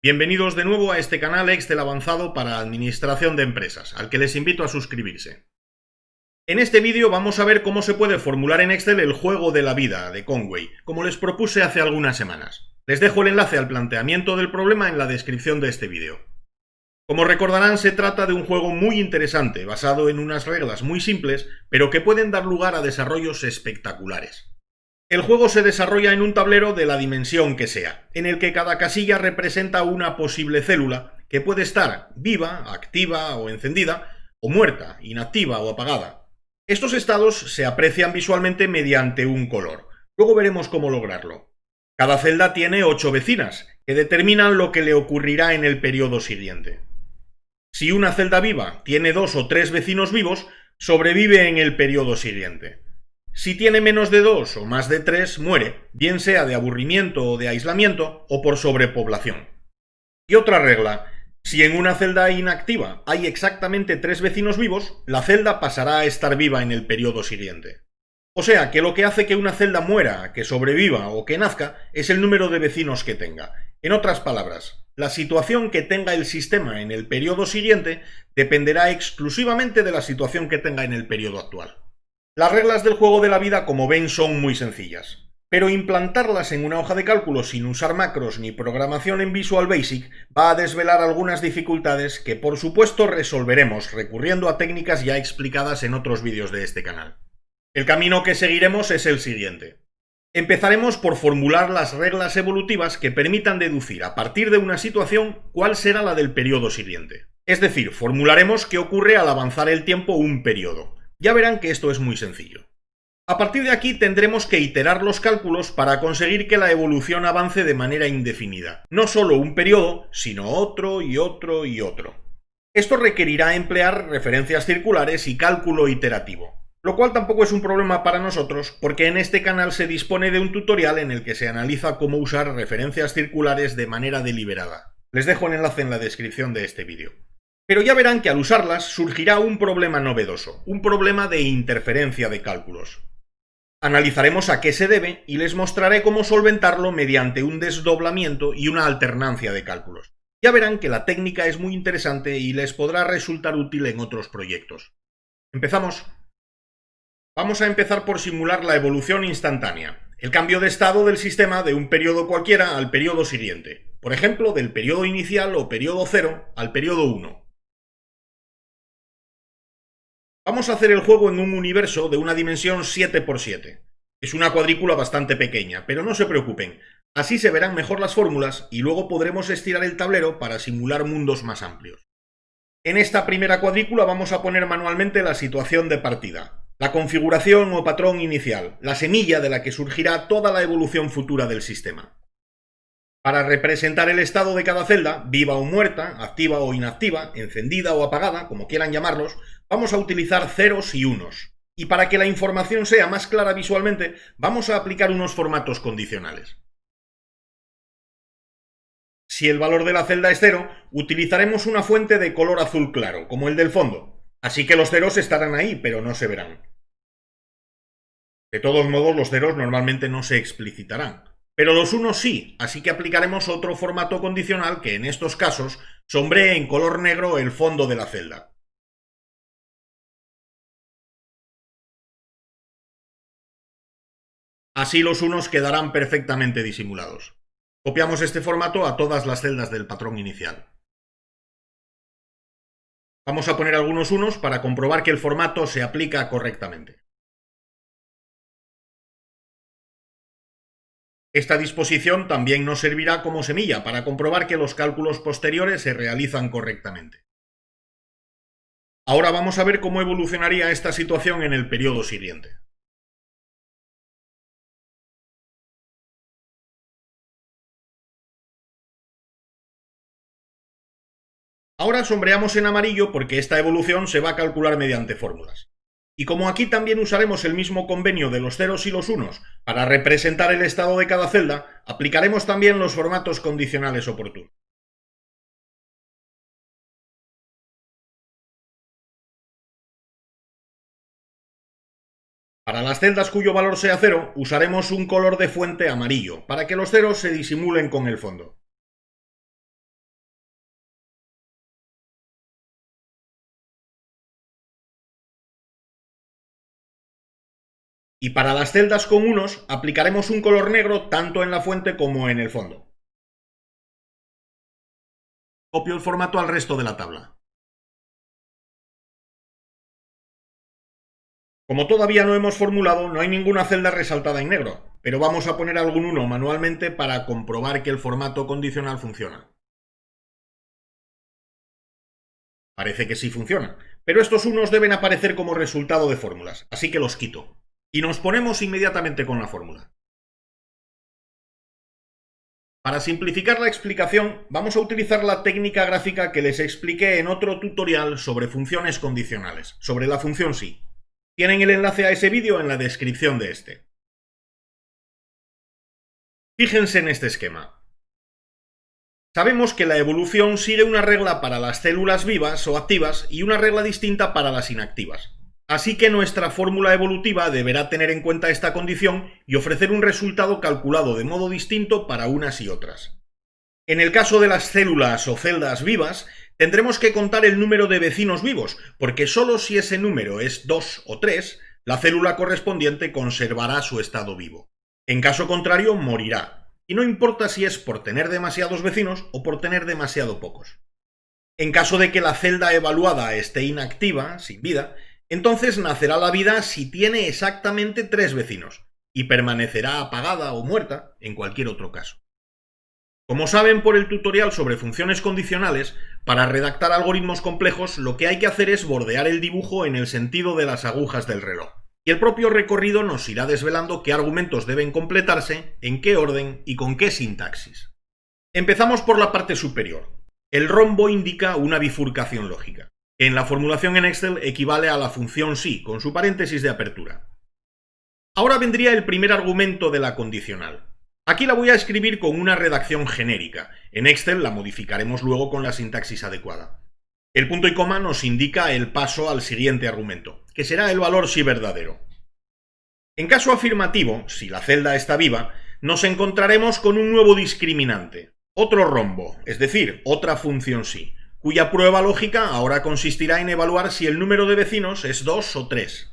Bienvenidos de nuevo a este canal Excel avanzado para administración de empresas, al que les invito a suscribirse. En este vídeo vamos a ver cómo se puede formular en Excel el juego de la vida de Conway, como les propuse hace algunas semanas. Les dejo el enlace al planteamiento del problema en la descripción de este vídeo. Como recordarán, se trata de un juego muy interesante, basado en unas reglas muy simples, pero que pueden dar lugar a desarrollos espectaculares. El juego se desarrolla en un tablero de la dimensión que sea, en el que cada casilla representa una posible célula que puede estar viva, activa o encendida, o muerta, inactiva o apagada. Estos estados se aprecian visualmente mediante un color. Luego veremos cómo lograrlo. Cada celda tiene 8 vecinas, que determinan lo que le ocurrirá en el periodo siguiente. Si una celda viva tiene 2 o 3 vecinos vivos, sobrevive en el periodo siguiente. Si tiene menos de 2 o más de 3, muere, bien sea de aburrimiento o de aislamiento o por sobrepoblación. Y otra regla, si en una celda inactiva hay exactamente 3 vecinos vivos, la celda pasará a estar viva en el periodo siguiente. O sea que lo que hace que una celda muera, que sobreviva o que nazca es el número de vecinos que tenga. En otras palabras, la situación que tenga el sistema en el periodo siguiente dependerá exclusivamente de la situación que tenga en el periodo actual. Las reglas del juego de la vida, como ven, son muy sencillas, pero implantarlas en una hoja de cálculo sin usar macros ni programación en Visual Basic va a desvelar algunas dificultades que por supuesto resolveremos recurriendo a técnicas ya explicadas en otros vídeos de este canal. El camino que seguiremos es el siguiente. Empezaremos por formular las reglas evolutivas que permitan deducir a partir de una situación cuál será la del periodo siguiente. Es decir, formularemos qué ocurre al avanzar el tiempo un periodo. Ya verán que esto es muy sencillo. A partir de aquí tendremos que iterar los cálculos para conseguir que la evolución avance de manera indefinida. No solo un periodo, sino otro y otro y otro. Esto requerirá emplear referencias circulares y cálculo iterativo, lo cual tampoco es un problema para nosotros porque en este canal se dispone de un tutorial en el que se analiza cómo usar referencias circulares de manera deliberada. Les dejo el enlace en la descripción de este vídeo. Pero ya verán que al usarlas surgirá un problema novedoso, un problema de interferencia de cálculos. Analizaremos a qué se debe y les mostraré cómo solventarlo mediante un desdoblamiento y una alternancia de cálculos. Ya verán que la técnica es muy interesante y les podrá resultar útil en otros proyectos. ¿Empezamos? Vamos a empezar por simular la evolución instantánea, el cambio de estado del sistema de un periodo cualquiera al periodo siguiente, por ejemplo, del periodo inicial o periodo 0 al periodo 1. Vamos a hacer el juego en un universo de una dimensión 7×7. Es una cuadrícula bastante pequeña, pero no se preocupen, así se verán mejor las fórmulas y luego podremos estirar el tablero para simular mundos más amplios. En esta primera cuadrícula vamos a poner manualmente la situación de partida, la configuración o patrón inicial, la semilla de la que surgirá toda la evolución futura del sistema. Para representar el estado de cada celda, viva o muerta, activa o inactiva, encendida o apagada, como quieran llamarlos, vamos a utilizar ceros y unos. Y para que la información sea más clara visualmente, vamos a aplicar unos formatos condicionales. Si el valor de la celda es 0, utilizaremos una fuente de color azul claro, como el del fondo. Así que los ceros estarán ahí, pero no se verán. De todos modos, los ceros normalmente no se explicitarán. Pero los unos sí, así que aplicaremos otro formato condicional que en estos casos sombree en color negro el fondo de la celda. Así los unos quedarán perfectamente disimulados. Copiamos este formato a todas las celdas del patrón inicial. Vamos a poner algunos unos para comprobar que el formato se aplica correctamente. Esta disposición también nos servirá como semilla para comprobar que los cálculos posteriores se realizan correctamente. Ahora vamos a ver cómo evolucionaría esta situación en el periodo siguiente. Ahora sombreamos en amarillo porque esta evolución se va a calcular mediante fórmulas. Y como aquí también usaremos el mismo convenio de los ceros y los unos para representar el estado de cada celda, aplicaremos también los formatos condicionales oportunos. Para las celdas cuyo valor sea 0, usaremos un color de fuente amarillo, para que los ceros se disimulen con el fondo. Y para las celdas con unos aplicaremos un color negro tanto en la fuente como en el fondo. Copio el formato al resto de la tabla. Como todavía no hemos formulado, no hay ninguna celda resaltada en negro, pero vamos a poner algún 1 manualmente para comprobar que el formato condicional funciona. Parece que sí funciona, pero estos unos deben aparecer como resultado de fórmulas, así que los quito. Y nos ponemos inmediatamente con la fórmula. Para simplificar la explicación, vamos a utilizar la técnica gráfica que les expliqué en otro tutorial sobre funciones condicionales, sobre la función sí. Tienen el enlace a ese vídeo en la descripción de este. Fíjense en este esquema. Sabemos que la evolución sigue una regla para las células vivas o activas y una regla distinta para las inactivas. Así que nuestra fórmula evolutiva deberá tener en cuenta esta condición y ofrecer un resultado calculado de modo distinto para unas y otras. En el caso de las células o celdas vivas, tendremos que contar el número de vecinos vivos, porque solo si ese número es 2 o 3, la célula correspondiente conservará su estado vivo. En caso contrario, morirá, y no importa si es por tener demasiados vecinos o por tener demasiado pocos. En caso de que la celda evaluada esté inactiva, sin vida, entonces nacerá la vida si tiene exactamente 3 vecinos, y permanecerá apagada o muerta en cualquier otro caso. Como saben por el tutorial sobre funciones condicionales, para redactar algoritmos complejos lo que hay que hacer es bordear el dibujo en el sentido de las agujas del reloj. Y el propio recorrido nos irá desvelando qué argumentos deben completarse, en qué orden y con qué sintaxis. Empezamos por la parte superior. El rombo indica una bifurcación lógica, que en la formulación en Excel equivale a la función sí, con su paréntesis de apertura. Ahora vendría el primer argumento de la condicional. Aquí la voy a escribir con una redacción genérica. En Excel la modificaremos luego con la sintaxis adecuada. El punto y coma nos indica el paso al siguiente argumento, que será el valor si verdadero. En caso afirmativo, si la celda está viva, nos encontraremos con un nuevo discriminante, otro rombo, es decir, otra función sí, cuya prueba lógica ahora consistirá en evaluar si el número de vecinos es 2 o 3.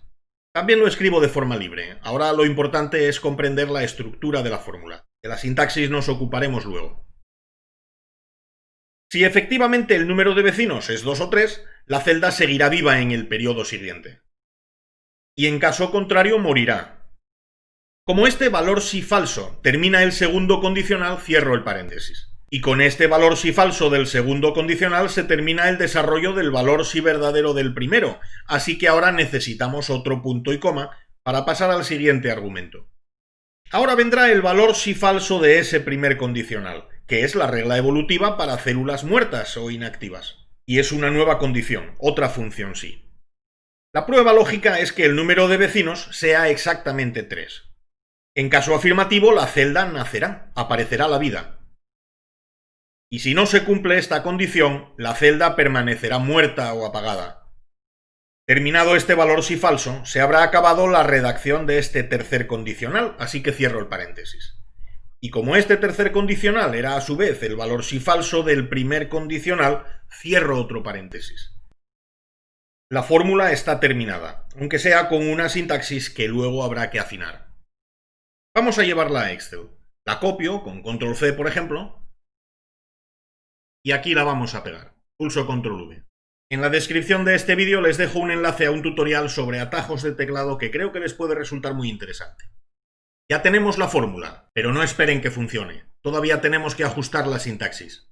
También lo escribo de forma libre, ahora lo importante es comprender la estructura de la fórmula. De la sintaxis nos ocuparemos luego. Si efectivamente el número de vecinos es 2 o 3, la celda seguirá viva en el periodo siguiente. Y en caso contrario morirá. Como este valor si falso termina el segundo condicional, cierro el paréntesis. Y con este valor si falso del segundo condicional se termina el desarrollo del valor si verdadero del primero, así que ahora necesitamos otro punto y coma para pasar al siguiente argumento. Ahora vendrá el valor si falso de ese primer condicional, que es la regla evolutiva para células muertas o inactivas. Y es una nueva condición, otra función sí. La prueba lógica es que el número de vecinos sea exactamente 3. En caso afirmativo, la celda nacerá, aparecerá la vida. Y si no se cumple esta condición, la celda permanecerá muerta o apagada. Terminado este valor si falso, se habrá acabado la redacción de este tercer condicional, así que cierro el paréntesis. Y como este tercer condicional era a su vez el valor si falso del primer condicional, cierro otro paréntesis. La fórmula está terminada, aunque sea con una sintaxis que luego habrá que afinar. Vamos a llevarla a Excel. La copio con control C, por ejemplo, y aquí la vamos a pegar. Pulso control V. En la descripción de este vídeo les dejo un enlace a un tutorial sobre atajos de teclado que creo que les puede resultar muy interesante. Ya tenemos la fórmula, pero no esperen que funcione. Todavía tenemos que ajustar la sintaxis.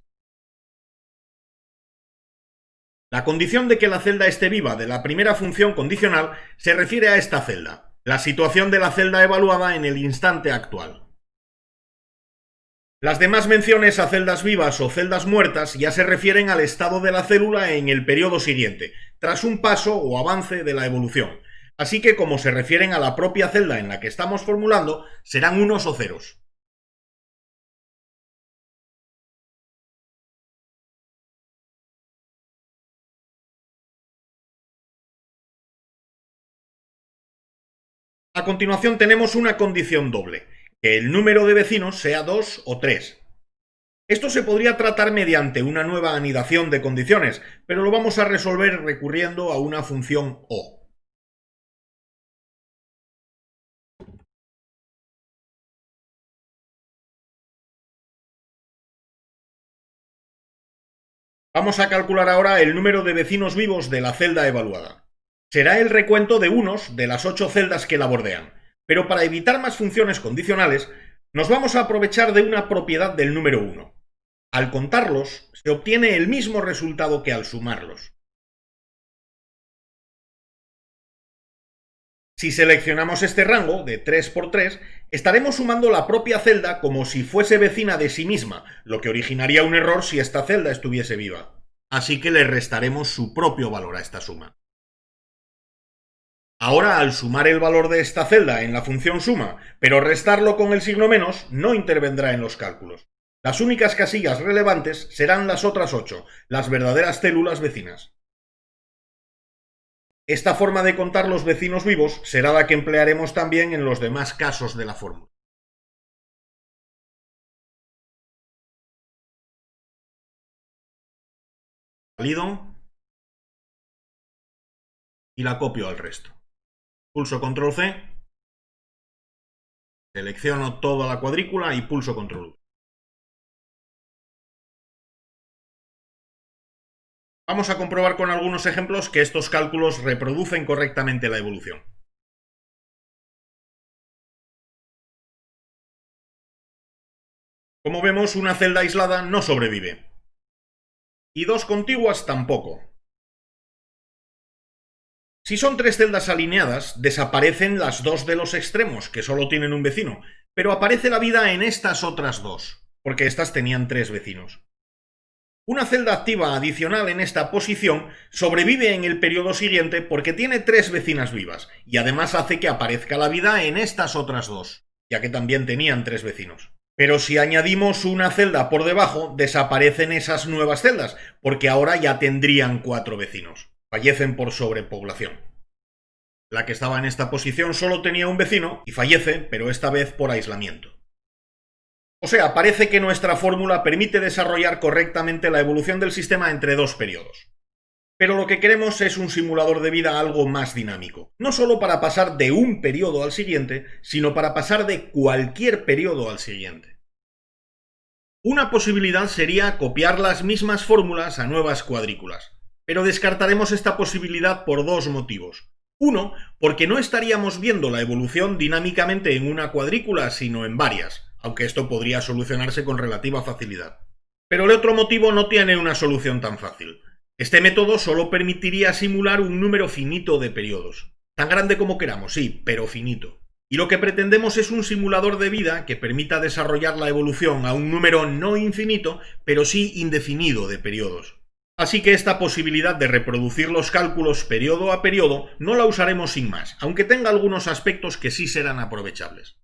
La condición de que la celda esté viva de la primera función condicional se refiere a esta celda, la situación de la celda evaluada en el instante actual. Las demás menciones a celdas vivas o celdas muertas ya se refieren al estado de la célula en el periodo siguiente, tras un paso o avance de la evolución. Así que como se refieren a la propia celda en la que estamos formulando, serán unos o ceros. A continuación tenemos una condición doble, que el número de vecinos sea 2 o 3. Esto se podría tratar mediante una nueva anidación de condiciones, pero lo vamos a resolver recurriendo a una función o. Vamos a calcular ahora el número de vecinos vivos de la celda evaluada. Será el recuento de unos de las 8 celdas que la bordean, pero para evitar más funciones condicionales, nos vamos a aprovechar de una propiedad del número 1. Al contarlos, se obtiene el mismo resultado que al sumarlos. Si seleccionamos este rango de 3 por 3, estaremos sumando la propia celda como si fuese vecina de sí misma, lo que originaría un error si esta celda estuviese viva. Así que le restaremos su propio valor a esta suma. Ahora, al sumar el valor de esta celda en la función suma, pero restarlo con el signo menos, no intervendrá en los cálculos. Las únicas casillas relevantes serán las otras 8, las verdaderas células vecinas. Esta forma de contar los vecinos vivos será la que emplearemos también en los demás casos de la fórmula. Valido y la copio al resto. Pulso Control C, selecciono toda la cuadrícula y pulso Control V. Vamos a comprobar con algunos ejemplos que estos cálculos reproducen correctamente la evolución. Como vemos, una celda aislada no sobrevive. Y dos contiguas tampoco. Si son 3 celdas alineadas, desaparecen las 2 de los extremos, que solo tienen un vecino, pero aparece la vida en estas otras 2, porque estas tenían 3 vecinos. Una celda activa adicional en esta posición sobrevive en el periodo siguiente porque tiene 3 vecinas vivas, y además hace que aparezca la vida en estas otras 2, ya que también tenían 3 vecinos. Pero si añadimos una celda por debajo, desaparecen esas nuevas celdas, porque ahora ya tendrían 4 vecinos. Fallecen por sobrepoblación. La que estaba en esta posición solo tenía un vecino y fallece, pero esta vez por aislamiento. O sea, parece que nuestra fórmula permite desarrollar correctamente la evolución del sistema entre 2 periodos. Pero lo que queremos es un simulador de vida algo más dinámico, no solo para pasar de un periodo al siguiente, sino para pasar de cualquier periodo al siguiente. Una posibilidad sería copiar las mismas fórmulas a nuevas cuadrículas, pero descartaremos esta posibilidad por 2 motivos. Uno, porque no estaríamos viendo la evolución dinámicamente en una cuadrícula, sino en varias, aunque esto podría solucionarse con relativa facilidad. Pero el otro motivo no tiene una solución tan fácil. Este método solo permitiría simular un número finito de periodos. Tan grande como queramos, sí, pero finito. Y lo que pretendemos es un simulador de vida que permita desarrollar la evolución a un número no infinito, pero sí indefinido de periodos. Así que esta posibilidad de reproducir los cálculos periodo a periodo no la usaremos sin más, aunque tenga algunos aspectos que sí serán aprovechables.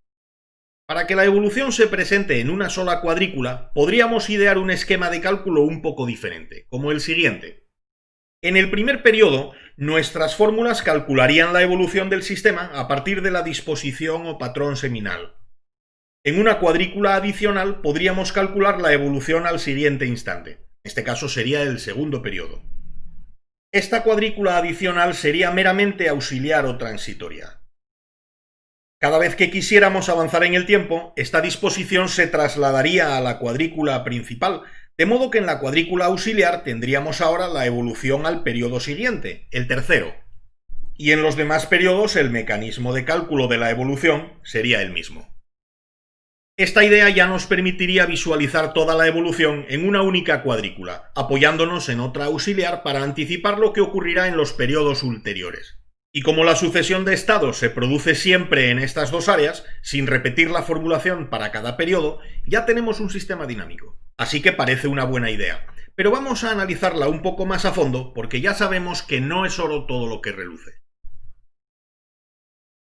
Para que la evolución se presente en una sola cuadrícula, podríamos idear un esquema de cálculo un poco diferente, como el siguiente. En el primer periodo, nuestras fórmulas calcularían la evolución del sistema a partir de la disposición o patrón seminal. En una cuadrícula adicional podríamos calcular la evolución al siguiente instante. En este caso sería el segundo periodo. Esta cuadrícula adicional sería meramente auxiliar o transitoria. Cada vez que quisiéramos avanzar en el tiempo, esta disposición se trasladaría a la cuadrícula principal, de modo que en la cuadrícula auxiliar tendríamos ahora la evolución al periodo siguiente, el tercero. Y en los demás periodos el mecanismo de cálculo de la evolución sería el mismo. Esta idea ya nos permitiría visualizar toda la evolución en una única cuadrícula, apoyándonos en otra auxiliar para anticipar lo que ocurrirá en los periodos ulteriores. Y como la sucesión de estados se produce siempre en estas 2 áreas, sin repetir la formulación para cada periodo, ya tenemos un sistema dinámico. Así que parece una buena idea. Pero vamos a analizarla un poco más a fondo porque ya sabemos que no es oro todo lo que reluce.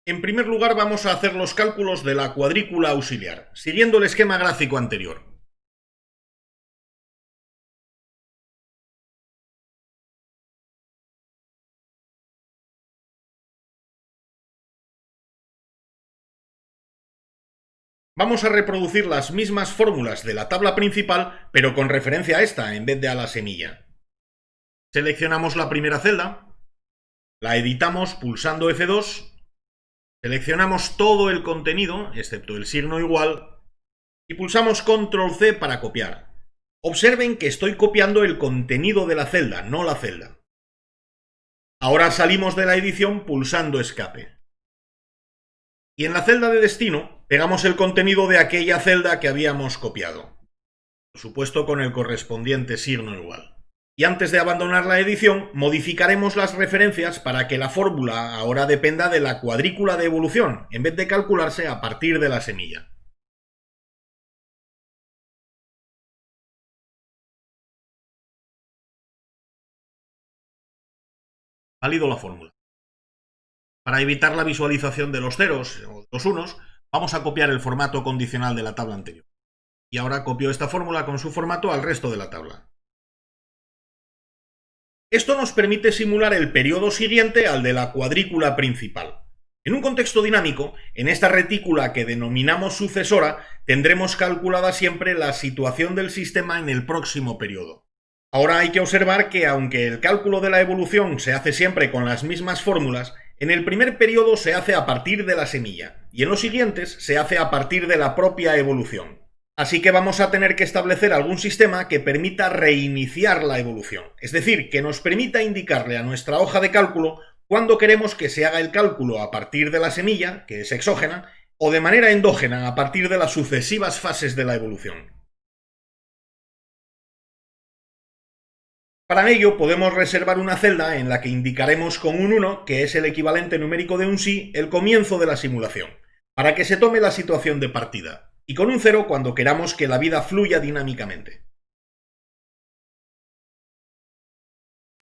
En primer lugar vamos a hacer los cálculos de la cuadrícula auxiliar, siguiendo el esquema gráfico anterior. Vamos a reproducir las mismas fórmulas de la tabla principal, pero con referencia a esta en vez de a la semilla. Seleccionamos la primera celda, la editamos pulsando F2, seleccionamos todo el contenido, excepto el signo igual, y pulsamos Control C para copiar. Observen que estoy copiando el contenido de la celda, no la celda. Ahora salimos de la edición pulsando escape. Y en la celda de destino pegamos el contenido de aquella celda que habíamos copiado. Por supuesto con el correspondiente signo igual. Y antes de abandonar la edición, modificaremos las referencias para que la fórmula ahora dependa de la cuadrícula de evolución, en vez de calcularse a partir de la semilla. Válido la fórmula. Para evitar la visualización de los ceros o de los unos, vamos a copiar el formato condicional de la tabla anterior. Y ahora copio esta fórmula con su formato al resto de la tabla. Esto nos permite simular el periodo siguiente al de la cuadrícula principal. En un contexto dinámico, en esta retícula que denominamos sucesora, tendremos calculada siempre la situación del sistema en el próximo periodo. Ahora hay que observar que aunque el cálculo de la evolución se hace siempre con las mismas fórmulas, en el primer periodo se hace a partir de la semilla y en los siguientes se hace a partir de la propia evolución. Así que vamos a tener que establecer algún sistema que permita reiniciar la evolución, es decir, que nos permita indicarle a nuestra hoja de cálculo cuándo queremos que se haga el cálculo a partir de la semilla, que es exógena, o de manera endógena a partir de las sucesivas fases de la evolución. Para ello podemos reservar una celda en la que indicaremos con un 1, que es el equivalente numérico de un sí, el comienzo de la simulación, para que se tome la situación de partida, y con un 0 cuando queramos que la vida fluya dinámicamente.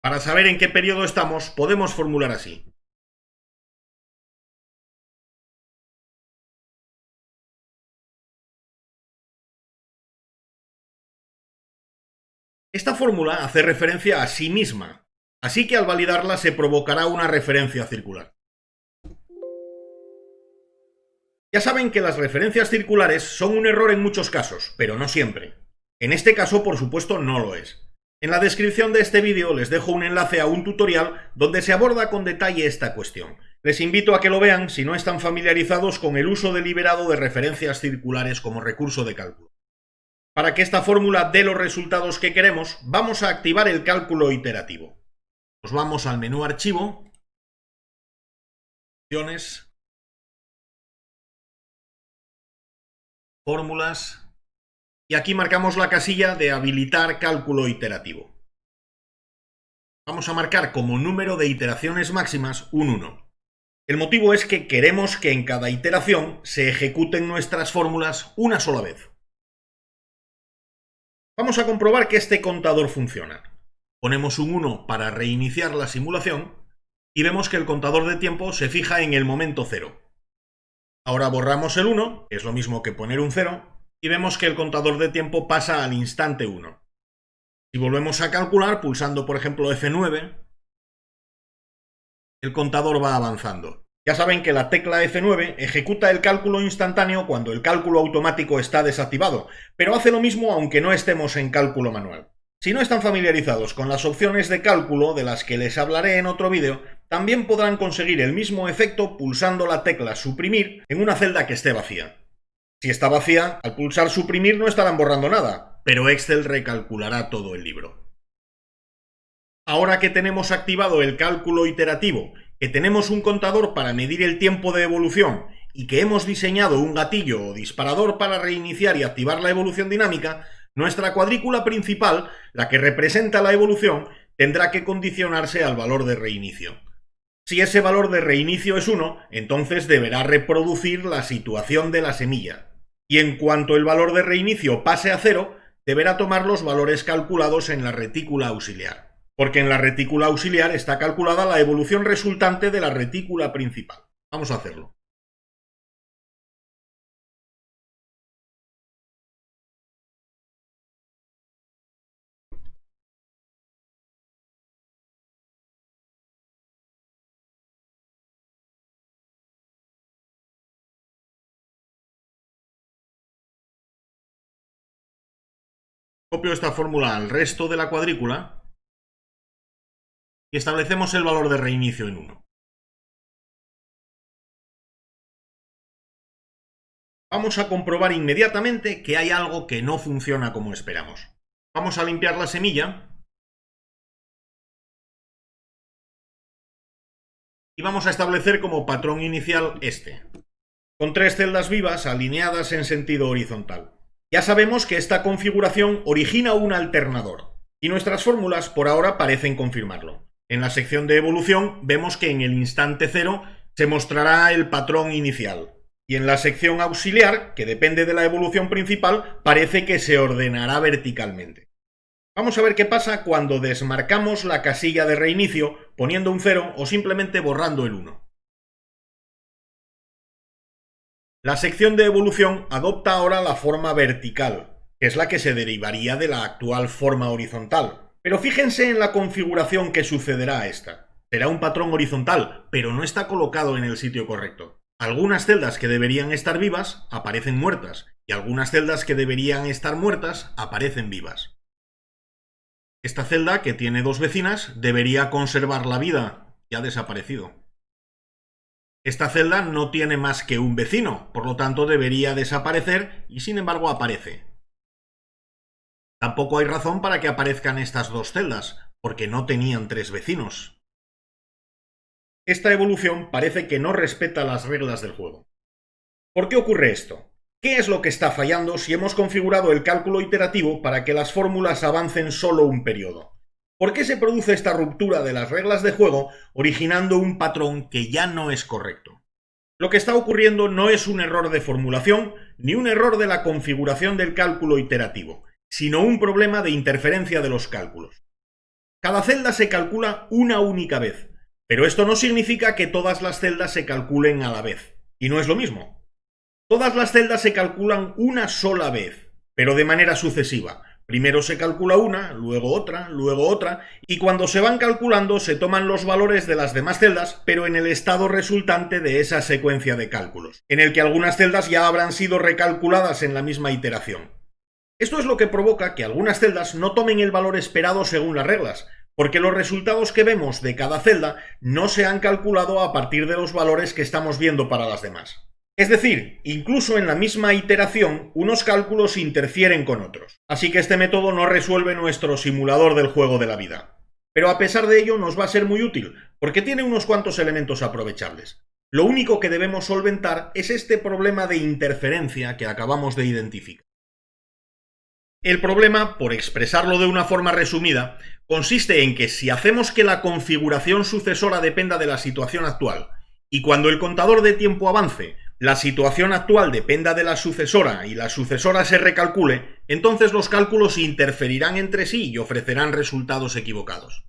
Para saber en qué periodo estamos, podemos formular así. Esta fórmula hace referencia a sí misma, así que al validarla se provocará una referencia circular. Ya saben que las referencias circulares son un error en muchos casos, pero no siempre. En este caso, por supuesto, no lo es. En la descripción de este vídeo les dejo un enlace a un tutorial donde se aborda con detalle esta cuestión. Les invito a que lo vean si no están familiarizados con el uso deliberado de referencias circulares como recurso de cálculo. Para que esta fórmula dé los resultados que queremos, vamos a activar el cálculo iterativo. Nos vamos al menú Archivo, Opciones, Fórmulas, y aquí marcamos la casilla de habilitar cálculo iterativo. Vamos a marcar como número de iteraciones máximas un 1. El motivo es que queremos que en cada iteración se ejecuten nuestras fórmulas una sola vez. Vamos a comprobar que este contador funciona. Ponemos un 1 para reiniciar la simulación y vemos que el contador de tiempo se fija en el momento 0. Ahora borramos el 1, que es lo mismo que poner un 0, y vemos que el contador de tiempo pasa al instante 1. Si volvemos a calcular pulsando por ejemplo F9, el contador va avanzando. Ya saben que la tecla F9 ejecuta el cálculo instantáneo cuando el cálculo automático está desactivado, pero hace lo mismo aunque no estemos en cálculo manual. Si no están familiarizados con las opciones de cálculo de las que les hablaré en otro vídeo, también podrán conseguir el mismo efecto pulsando la tecla suprimir en una celda que esté vacía. Si está vacía, al pulsar suprimir no estarán borrando nada, pero Excel recalculará todo el libro. Ahora que tenemos activado el cálculo iterativo, que tenemos un contador para medir el tiempo de evolución y que hemos diseñado un gatillo o disparador para reiniciar y activar la evolución dinámica, nuestra cuadrícula principal, la que representa la evolución, tendrá que condicionarse al valor de reinicio. Si ese valor de reinicio es 1, entonces deberá reproducir la situación de la semilla. Y en cuanto el valor de reinicio pase a 0, deberá tomar los valores calculados en la retícula auxiliar, porque en la retícula auxiliar está calculada la evolución resultante de la retícula principal. Vamos a hacerlo. Copio esta fórmula al resto de la cuadrícula y establecemos el valor de reinicio en 1. Vamos a comprobar inmediatamente que hay algo que no funciona como esperamos. Vamos a limpiar la semilla. Y vamos a establecer como patrón inicial este, con 3 celdas vivas alineadas en sentido horizontal. Ya sabemos que esta configuración origina un alternador, y nuestras fórmulas por ahora parecen confirmarlo. En la sección de evolución vemos que en el instante 0 se mostrará el patrón inicial, y en la sección auxiliar, que depende de la evolución principal, parece que se ordenará verticalmente. Vamos a ver qué pasa cuando desmarcamos la casilla de reinicio poniendo un 0 o simplemente borrando el 1. La sección de evolución adopta ahora la forma vertical, que es la que se derivaría de la actual forma horizontal. Pero fíjense en la configuración que sucederá a esta. Será un patrón horizontal, pero no está colocado en el sitio correcto. Algunas celdas que deberían estar vivas aparecen muertas, y algunas celdas que deberían estar muertas aparecen vivas. Esta celda, que tiene 2 vecinas, debería conservar la vida, y ha desaparecido. Esta celda no tiene más que un vecino, por lo tanto debería desaparecer y sin embargo aparece. Tampoco hay razón para que aparezcan estas 2 celdas, porque no tenían 3 vecinos. Esta evolución parece que no respeta las reglas del juego. ¿Por qué ocurre esto? ¿Qué es lo que está fallando si hemos configurado el cálculo iterativo para que las fórmulas avancen solo un periodo? ¿Por qué se produce esta ruptura de las reglas de juego originando un patrón que ya no es correcto? Lo que está ocurriendo no es un error de formulación ni un error de la configuración del cálculo iterativo, sino un problema de interferencia de los cálculos. Cada celda se calcula una única vez, pero esto no significa que todas las celdas se calculen a la vez, y no es lo mismo. Todas las celdas se calculan una sola vez, pero de manera sucesiva. Primero se calcula una, luego otra, y cuando se van calculando se toman los valores de las demás celdas, pero en el estado resultante de esa secuencia de cálculos, en el que algunas celdas ya habrán sido recalculadas en la misma iteración. Esto es lo que provoca que algunas celdas no tomen el valor esperado según las reglas, porque los resultados que vemos de cada celda no se han calculado a partir de los valores que estamos viendo para las demás. Es decir, incluso en la misma iteración, unos cálculos interfieren con otros. Así que este método no resuelve nuestro simulador del juego de la vida. Pero a pesar de ello nos va a ser muy útil, porque tiene unos cuantos elementos aprovechables. Lo único que debemos solventar es este problema de interferencia que acabamos de identificar. El problema, por expresarlo de una forma resumida, consiste en que si hacemos que la configuración sucesora dependa de la situación actual, y cuando el contador de tiempo avance, la situación actual dependa de la sucesora y la sucesora se recalcule, entonces los cálculos interferirán entre sí y ofrecerán resultados equivocados.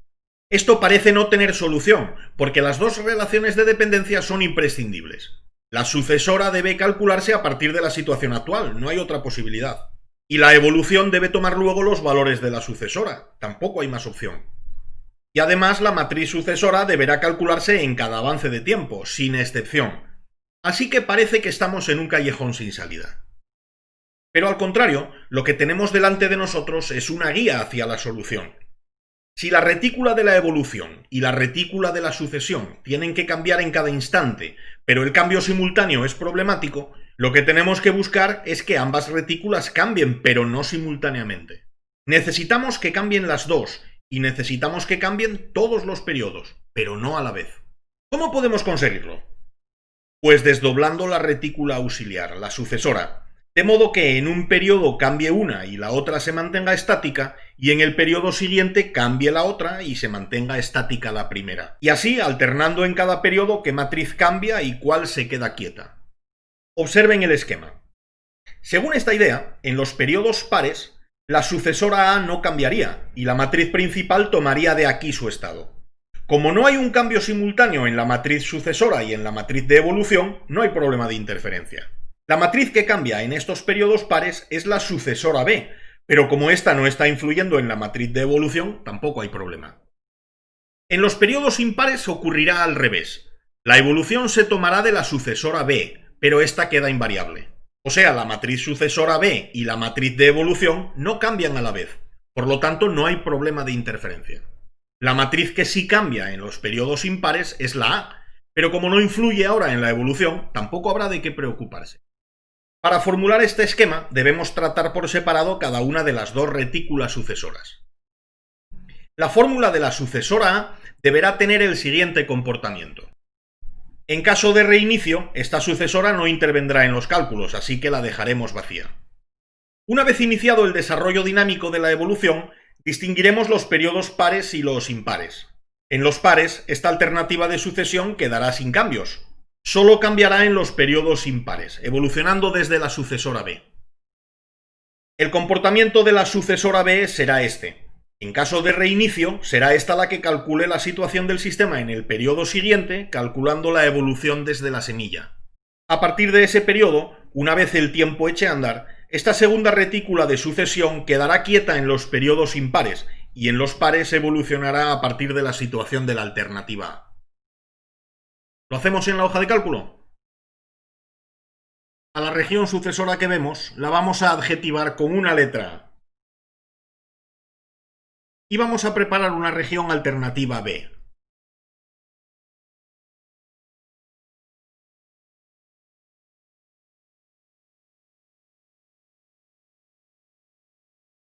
Esto parece no tener solución, porque las dos relaciones de dependencia son imprescindibles. La sucesora debe calcularse a partir de la situación actual, no hay otra posibilidad. Y la evolución debe tomar luego los valores de la sucesora, tampoco hay más opción. Y además la matriz sucesora deberá calcularse en cada avance de tiempo, sin excepción. Así que parece que estamos en un callejón sin salida. Pero al contrario, lo que tenemos delante de nosotros es una guía hacia la solución. Si la retícula de la evolución y la retícula de la sucesión tienen que cambiar en cada instante, pero el cambio simultáneo es problemático, lo que tenemos que buscar es que ambas retículas cambien, pero no simultáneamente. Necesitamos que cambien las dos, y necesitamos que cambien todos los periodos, pero no a la vez. ¿Cómo podemos conseguirlo? Pues desdoblando la retícula auxiliar, la sucesora, de modo que en un periodo cambie una y la otra se mantenga estática, y en el periodo siguiente cambie la otra y se mantenga estática la primera. Y así alternando en cada periodo qué matriz cambia y cuál se queda quieta. Observen el esquema. Según esta idea, en los periodos pares, la sucesora A no cambiaría y la matriz principal tomaría de aquí su estado. Como no hay un cambio simultáneo en la matriz sucesora y en la matriz de evolución, no hay problema de interferencia. La matriz que cambia en estos periodos pares es la sucesora B, pero como esta no está influyendo en la matriz de evolución, tampoco hay problema. En los periodos impares ocurrirá al revés. La evolución se tomará de la sucesora B, pero esta queda invariable. O sea, la matriz sucesora B y la matriz de evolución no cambian a la vez, por lo tanto no hay problema de interferencia. La matriz que sí cambia en los periodos impares es la A, pero como no influye ahora en la evolución, tampoco habrá de qué preocuparse. Para formular este esquema debemos tratar por separado cada una de las dos retículas sucesoras. La fórmula de la sucesora A deberá tener el siguiente comportamiento. En caso de reinicio, esta sucesora no intervendrá en los cálculos, así que la dejaremos vacía. Una vez iniciado el desarrollo dinámico de la evolución, distinguiremos los periodos pares y los impares. En los pares, esta alternativa de sucesión quedará sin cambios. Solo cambiará en los periodos impares, evolucionando desde la sucesora B. El comportamiento de la sucesora B será este. En caso de reinicio, será esta la que calcule la situación del sistema en el periodo siguiente, calculando la evolución desde la semilla. A partir de ese periodo, una vez el tiempo eche a andar, esta segunda retícula de sucesión quedará quieta en los periodos impares, y en los pares evolucionará a partir de la situación de la alternativa A. ¿Lo hacemos en la hoja de cálculo? A la región sucesora que vemos la vamos a adjetivar con una letra A. Y vamos a preparar una región alternativa B.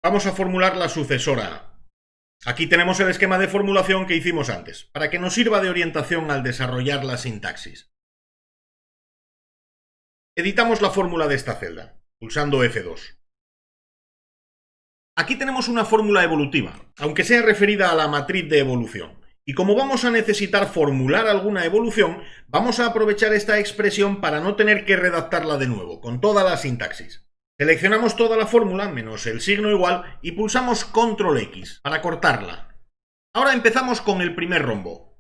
Vamos a formular la sucesora A. Aquí tenemos el esquema de formulación que hicimos antes, para que nos sirva de orientación al desarrollar la sintaxis. Editamos la fórmula de esta celda, pulsando F2. Aquí tenemos una fórmula evolutiva, aunque sea referida a la matriz de evolución. Y como vamos a necesitar formular alguna evolución, vamos a aprovechar esta expresión para no tener que redactarla de nuevo, con toda la sintaxis. Seleccionamos toda la fórmula, menos el signo igual, y pulsamos Control X para cortarla. Ahora empezamos con el primer rombo.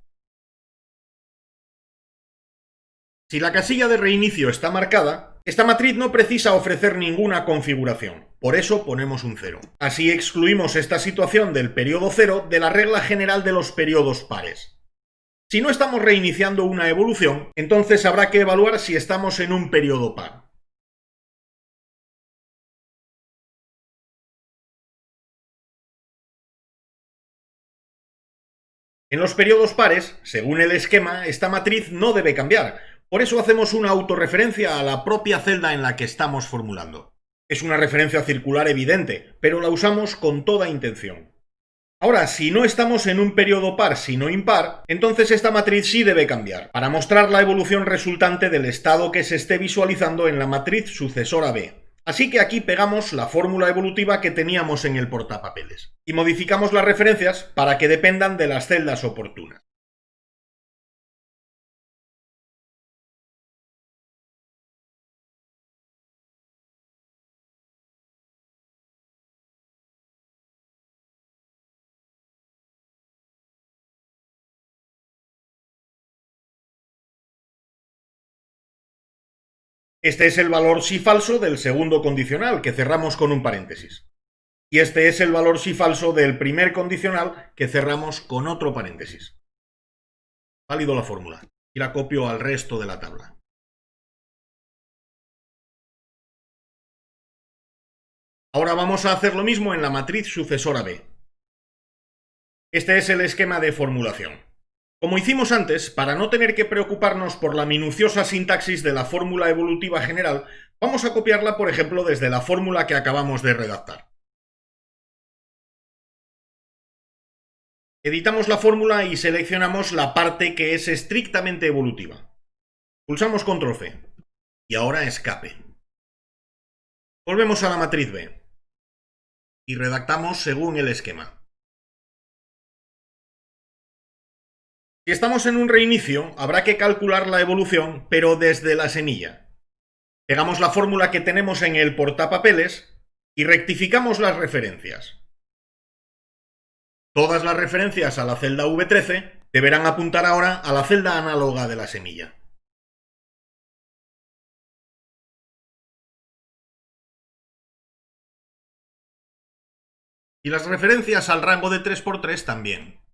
Si la casilla de reinicio está marcada, esta matriz no precisa ofrecer ninguna configuración, por eso ponemos un 0. Así excluimos esta situación del periodo 0 de la regla general de los periodos pares. Si no estamos reiniciando una evolución, entonces habrá que evaluar si estamos en un periodo par. En los periodos pares, según el esquema, esta matriz no debe cambiar. Por eso hacemos una autorreferencia a la propia celda en la que estamos formulando. Es una referencia circular evidente, pero la usamos con toda intención. Ahora, si no estamos en un periodo par sino impar, entonces esta matriz sí debe cambiar, para mostrar la evolución resultante del estado que se esté visualizando en la matriz sucesora B. Así que aquí pegamos la fórmula evolutiva que teníamos en el portapapeles y modificamos las referencias para que dependan de las celdas oportunas. Este es el valor sí falso del segundo condicional, que cerramos con un paréntesis. Y este es el valor sí falso del primer condicional, que cerramos con otro paréntesis. Válido la fórmula. Y la copio al resto de la tabla. Ahora vamos a hacer lo mismo en la matriz sucesora B. Este es el esquema de formulación. Como hicimos antes, para no tener que preocuparnos por la minuciosa sintaxis de la fórmula evolutiva general, vamos a copiarla, por ejemplo, desde la fórmula que acabamos de redactar. Editamos la fórmula y seleccionamos la parte que es estrictamente evolutiva. Pulsamos Control C. Y ahora escape. Volvemos a la matriz B. Y redactamos según el esquema. Si estamos en un reinicio, habrá que calcular la evolución, pero desde la semilla. Pegamos la fórmula que tenemos en el portapapeles y rectificamos las referencias. Todas las referencias a la celda V13 deberán apuntar ahora a la celda análoga de la semilla. Y las referencias al rango de 3×3 también.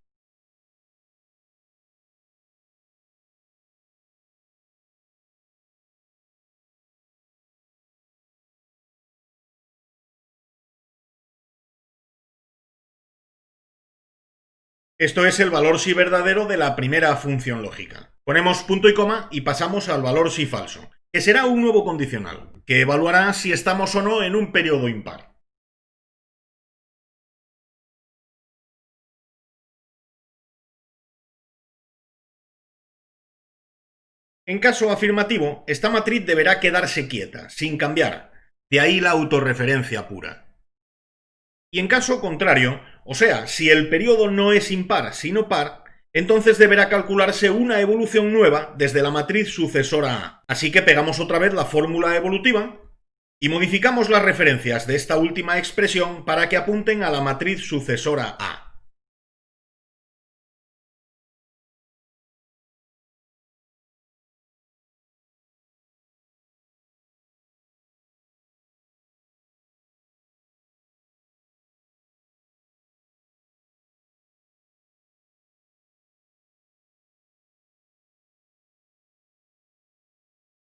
Esto es el valor sí verdadero de la primera función lógica. Ponemos punto y coma y pasamos al valor sí falso. que será un nuevo condicional, que evaluará si estamos o no en un periodo impar. En caso afirmativo, esta matriz deberá quedarse quieta, sin cambiar, de ahí la autorreferencia pura. Y en caso contrario, o sea, si el periodo no es impar sino par, entonces deberá calcularse una evolución nueva desde la matriz sucesora A. Así que pegamos otra vez la fórmula evolutiva y modificamos las referencias de esta última expresión para que apunten a la matriz sucesora A.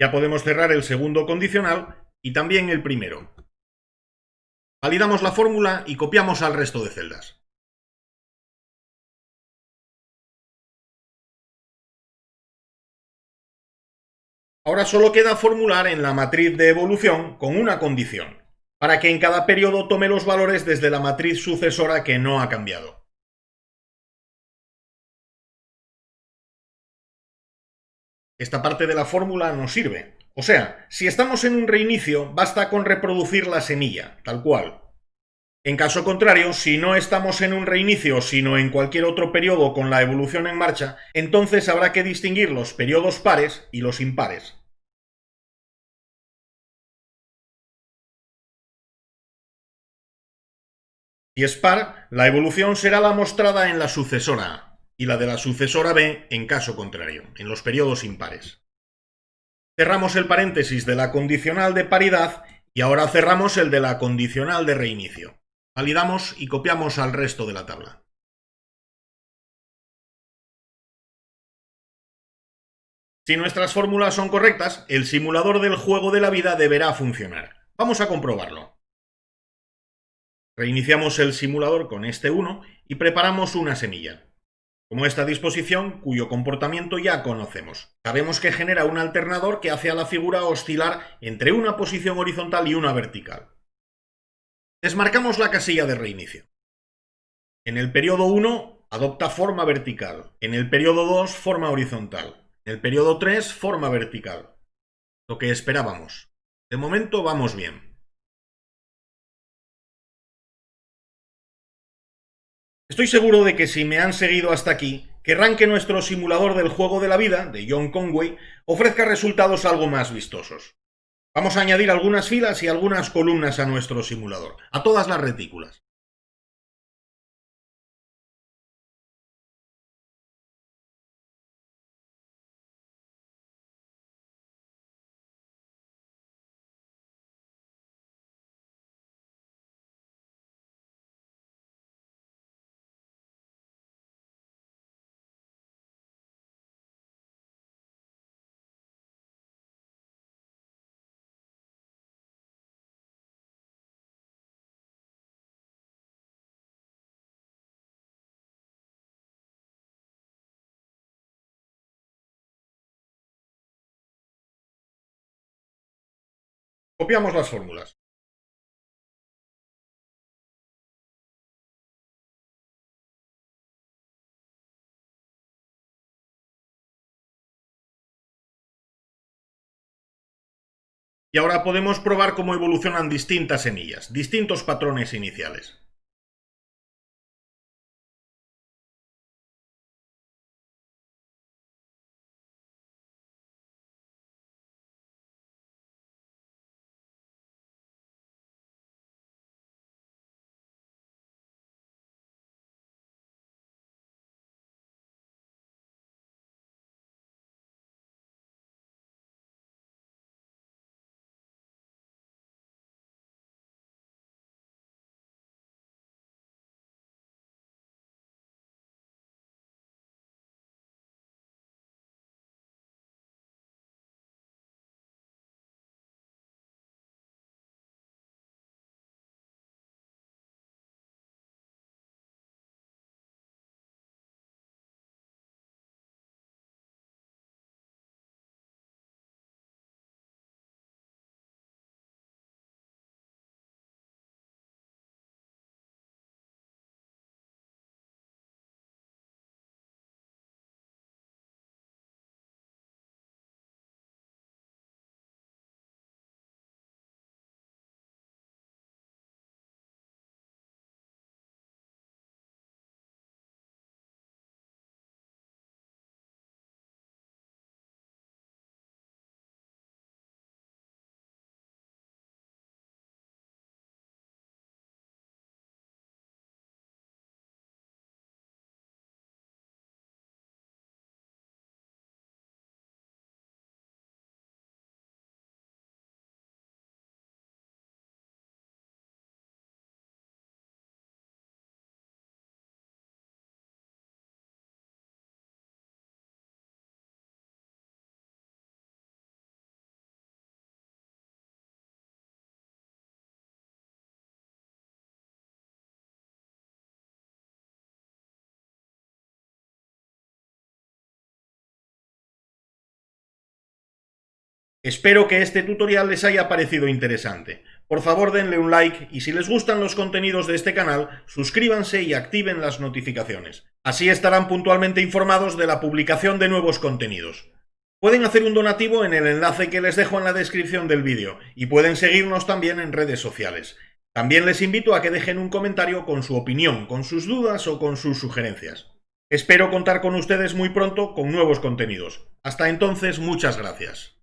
Ya podemos cerrar el segundo condicional y también el primero. Validamos la fórmula y copiamos al resto de celdas. Ahora solo queda formular en la matriz de evolución con una condición, para que en cada periodo tome los valores desde la matriz sucesora que no ha cambiado. Esta parte de la fórmula nos sirve. O sea, si estamos en un reinicio, basta con reproducir la semilla, tal cual. En caso contrario, si no estamos en un reinicio, sino en cualquier otro periodo con la evolución en marcha, entonces habrá que distinguir los periodos pares y los impares. Si es par, la evolución será la mostrada en la sucesora A y la de la sucesora B en caso contrario, en los periodos impares. Cerramos el paréntesis de la condicional de paridad y ahora cerramos el de la condicional de reinicio. Validamos y copiamos al resto de la tabla. Si nuestras fórmulas son correctas, el simulador del juego de la vida deberá funcionar. Vamos a comprobarlo. Reiniciamos el simulador con este 1 y preparamos una semilla, como esta disposición cuyo comportamiento ya conocemos. Sabemos que genera un alternador que hace a la figura oscilar entre una posición horizontal y una vertical. Desmarcamos la casilla de reinicio. En el periodo 1 adopta forma vertical, en el periodo 2 forma horizontal, en el periodo 3 forma vertical. Lo que esperábamos. De momento vamos bien. Estoy seguro de que si me han seguido hasta aquí, querrán que nuestro simulador del juego de la vida, de John Conway, ofrezca resultados algo más vistosos. Vamos a añadir algunas filas y algunas columnas a nuestro simulador, a todas las retículas. Copiamos las fórmulas. Y ahora podemos probar cómo evolucionan distintas semillas, distintos patrones iniciales. Espero que este tutorial les haya parecido interesante. Por favor denle un like y si les gustan los contenidos de este canal, suscríbanse y activen las notificaciones. Así estarán puntualmente informados de la publicación de nuevos contenidos. Pueden hacer un donativo en el enlace que les dejo en la descripción del vídeo y pueden seguirnos también en redes sociales. También les invito a que dejen un comentario con su opinión, con sus dudas o con sus sugerencias. Espero contar con ustedes muy pronto con nuevos contenidos. Hasta entonces, muchas gracias.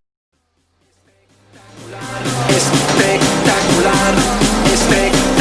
Espectacular, espectacular.